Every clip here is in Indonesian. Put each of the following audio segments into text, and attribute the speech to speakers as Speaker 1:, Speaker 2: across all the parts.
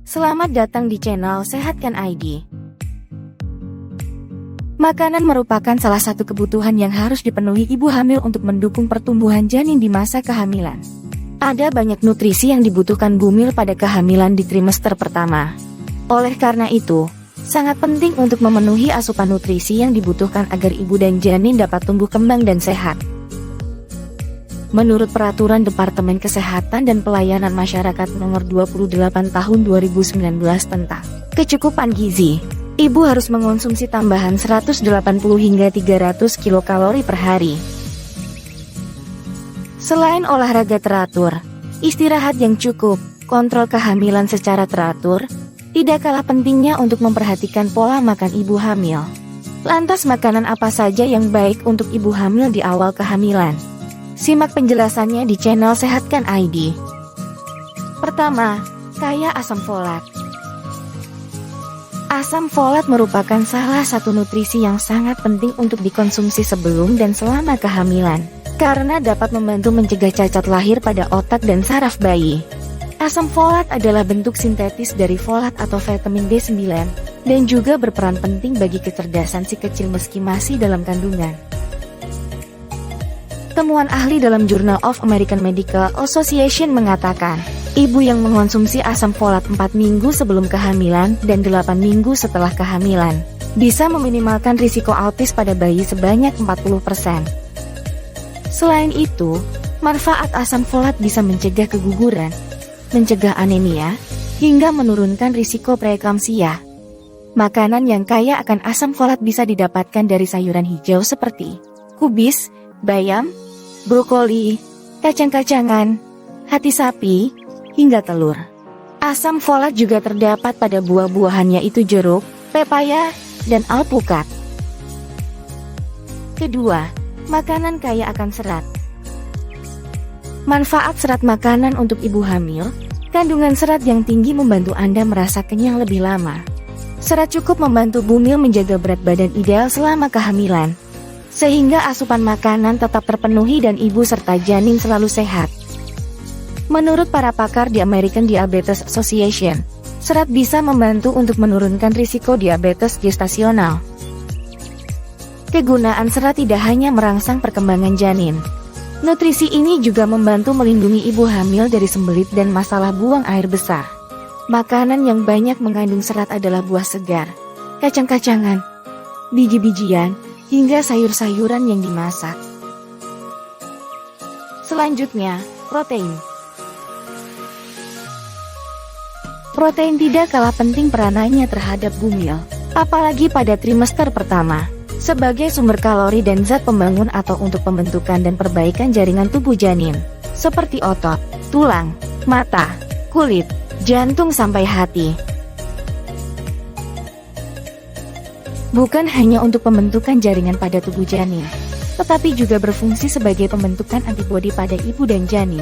Speaker 1: Selamat datang di channel Sehatkan ID. Makanan merupakan salah satu kebutuhan yang harus dipenuhi ibu hamil untuk mendukung pertumbuhan janin di masa kehamilan. Ada banyak nutrisi yang dibutuhkan bumil pada kehamilan di trimester pertama. Oleh karena itu, sangat penting untuk memenuhi asupan nutrisi yang dibutuhkan agar ibu dan janin dapat tumbuh kembang dan sehat. Menurut Peraturan Departemen Kesehatan dan Pelayanan Masyarakat Nomor 28 Tahun 2019 tentang kecukupan gizi, ibu harus mengonsumsi tambahan 180 hingga 300 kilokalori per hari. Selain olahraga teratur, istirahat yang cukup, kontrol kehamilan secara teratur, tidak kalah pentingnya untuk memperhatikan pola makan ibu hamil. Lantas makanan apa saja yang baik untuk ibu hamil di awal kehamilan? Simak penjelasannya di channel Sehatkan ID. Pertama, kaya asam folat. Asam folat merupakan salah satu nutrisi yang sangat penting untuk dikonsumsi sebelum dan selama kehamilan, karena dapat membantu mencegah cacat lahir pada otak dan saraf bayi. Asam folat adalah bentuk sintetis dari folat atau vitamin B9, dan juga berperan penting bagi kecerdasan si kecil meski masih dalam kandungan. Temuan ahli dalam Journal of American Medical Association mengatakan, ibu yang mengonsumsi asam folat 4 minggu sebelum kehamilan dan 8 minggu setelah kehamilan, bisa meminimalkan risiko autis pada bayi sebanyak 40%. Selain itu, manfaat asam folat bisa mencegah keguguran, mencegah anemia, hingga menurunkan risiko preeklamsia. Makanan yang kaya akan asam folat bisa didapatkan dari sayuran hijau seperti kubis, bayam, brokoli, kacang-kacangan, hati sapi, hingga telur. Asam folat juga terdapat pada buah-buahan yaitu jeruk, pepaya, dan alpukat. Kedua, makanan kaya akan serat. Manfaat serat makanan untuk ibu hamil, kandungan serat yang tinggi membantu Anda merasa kenyang lebih lama. Serat cukup membantu bumil menjaga berat badan ideal selama kehamilan, sehingga asupan makanan tetap terpenuhi dan ibu serta janin selalu sehat. Menurut para pakar di American Diabetes Association, serat bisa membantu untuk menurunkan risiko diabetes gestasional. Kegunaan serat tidak hanya merangsang perkembangan janin. Nutrisi ini juga membantu melindungi ibu hamil dari sembelit dan masalah buang air besar. Makanan yang banyak mengandung serat adalah buah segar, kacang-kacangan, biji-bijian, hingga sayur-sayuran yang dimasak. Selanjutnya, protein. Protein tidak kalah penting peranannya terhadap bumil, apalagi pada trimester pertama, sebagai sumber kalori dan zat pembangun atau untuk pembentukan dan perbaikan jaringan tubuh janin, seperti otot, tulang, mata, kulit, jantung sampai hati. Bukan hanya untuk pembentukan jaringan pada tubuh janin, tetapi juga berfungsi sebagai pembentukan antibodi pada ibu dan janin.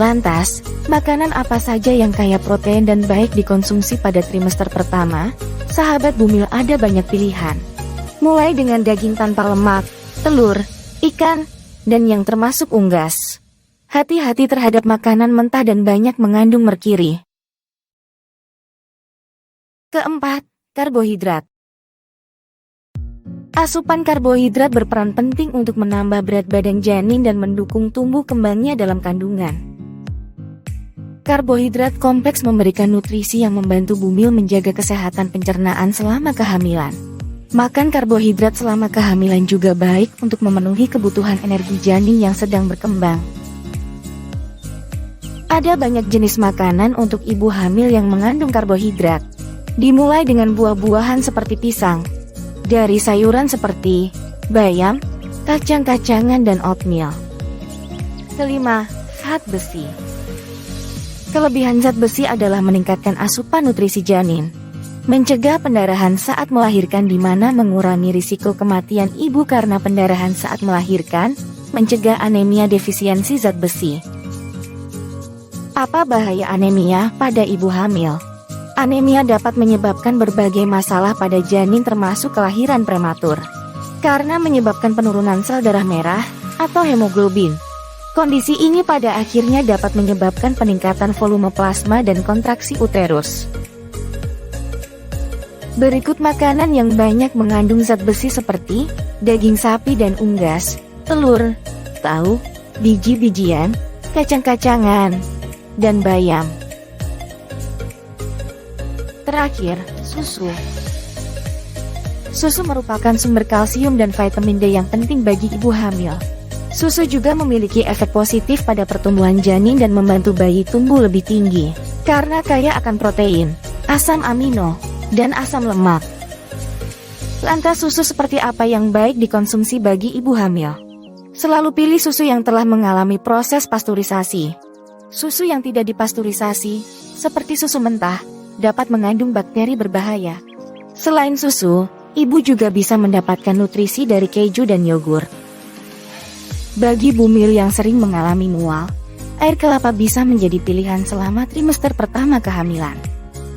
Speaker 1: Lantas, makanan apa saja yang kaya protein dan baik dikonsumsi pada trimester pertama? Sahabat bumil, ada banyak pilihan. Mulai dengan daging tanpa lemak, telur, ikan, dan yang termasuk unggas. Hati-hati terhadap makanan mentah dan banyak mengandung merkuri. Keempat, karbohidrat. Asupan karbohidrat berperan penting untuk menambah berat badan janin dan mendukung tumbuh kembangnya dalam kandungan. Karbohidrat kompleks memberikan nutrisi yang membantu bumil menjaga kesehatan pencernaan selama kehamilan. Makan karbohidrat selama kehamilan juga baik untuk memenuhi kebutuhan energi janin yang sedang berkembang. Ada banyak jenis makanan untuk ibu hamil yang mengandung karbohidrat. Dimulai dengan buah-buahan seperti pisang, dari sayuran seperti bayam, kacang-kacangan, dan oatmeal. Kelima, zat besi. Kelebihan zat besi adalah meningkatkan asupan nutrisi janin, mencegah pendarahan saat melahirkan di mana mengurangi risiko kematian ibu karena pendarahan saat melahirkan, mencegah anemia defisiensi zat besi. Apa bahaya anemia pada ibu hamil? Anemia dapat menyebabkan berbagai masalah pada janin termasuk kelahiran prematur, karena menyebabkan penurunan sel darah merah atau hemoglobin. Kondisi ini pada akhirnya dapat menyebabkan peningkatan volume plasma dan kontraksi uterus. Berikut makanan yang banyak mengandung zat besi seperti daging sapi dan unggas, telur, tahu, biji-bijian, kacang-kacangan, dan bayam. Terakhir, susu. Susu merupakan sumber kalsium dan vitamin D yang penting bagi ibu hamil. Susu juga memiliki efek positif pada pertumbuhan janin dan membantu bayi tumbuh lebih tinggi, karena kaya akan protein, asam amino, dan asam lemak. Lantas susu seperti apa yang baik dikonsumsi bagi ibu hamil? Selalu pilih susu yang telah mengalami proses pasteurisasi. Susu yang tidak dipasteurisasi, seperti susu mentah, dapat mengandung bakteri berbahaya. Selain susu, ibu juga bisa mendapatkan nutrisi dari keju dan yogurt. Bagi bumil yang sering mengalami mual, air kelapa bisa menjadi pilihan selama trimester pertama kehamilan.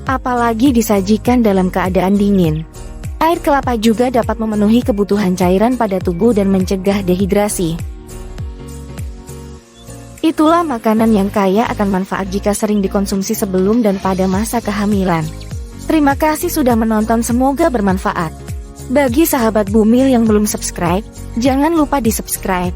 Speaker 1: Apalagi disajikan dalam keadaan dingin. Air kelapa juga dapat memenuhi kebutuhan cairan pada tubuh dan mencegah dehidrasi. Itulah makanan yang kaya akan manfaat jika sering dikonsumsi sebelum dan pada masa kehamilan. Terima kasih sudah menonton, semoga bermanfaat. Bagi sahabat bumil yang belum subscribe, jangan lupa di subscribe.